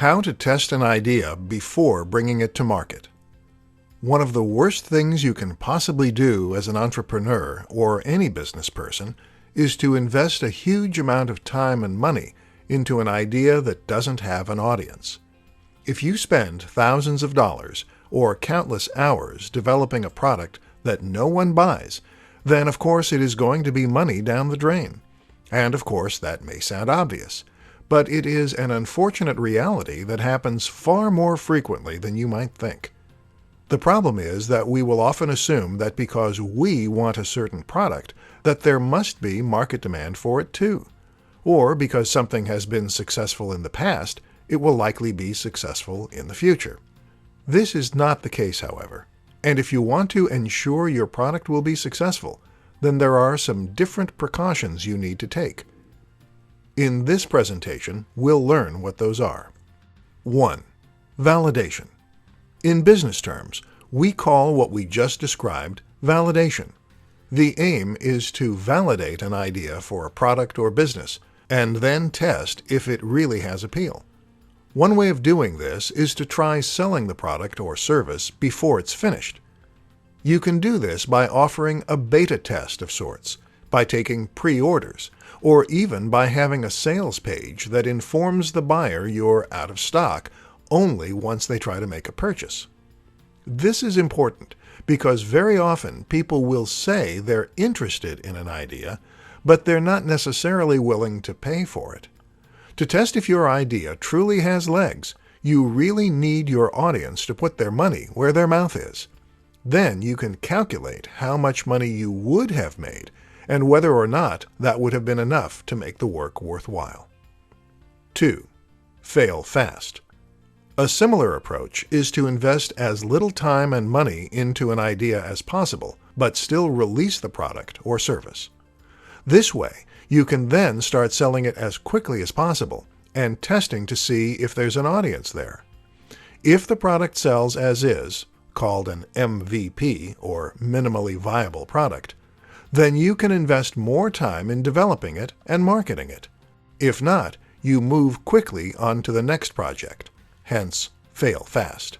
How to test an idea before bringing it to market. One of the worst things you can possibly do as an entrepreneur or any business person is to invest a huge amount of time and money into an idea that doesn't have an audience. If you spend thousands of dollars or countless hours developing a product that no one buys, then of course it is going to be money down the drain. And of course that may sound obvious, but it is an unfortunate reality that happens far more frequently than you might think. The problem is that we will often assume that because we want a certain product, that there must be market demand for it too. Or because something has been successful in the past, it will likely be successful in the future. This is not the case, however. And if you want to ensure your product will be successful, then there are some different precautions you need to take. In this presentation, we'll learn what those are. 1. Validation. In business terms, we call what we just described validation. The aim is to validate an idea for a product or business, and then test if it really has appeal. One way of doing this is to try selling the product or service before it's finished. You can do this by offering a beta test of sorts, by taking pre-orders, or even by having a sales page that informs the buyer you're out of stock only once they try to make a purchase. This is important because very often people will say they're interested in an idea, but they're not necessarily willing to pay for it. To test if your idea truly has legs, you really need your audience to put their money where their mouth is. Then you can calculate how much money you would have made and whether or not that would have been enough to make the work worthwhile. 2. Fail fast. A similar approach is to invest as little time and money into an idea as possible, but still release the product or service. This way, you can then start selling it as quickly as possible and testing to see if there's an audience there. If the product sells as is, called an MVP or minimally viable product, then you can invest more time in developing it and marketing it. If not, you move quickly on to the next project, hence fail fast.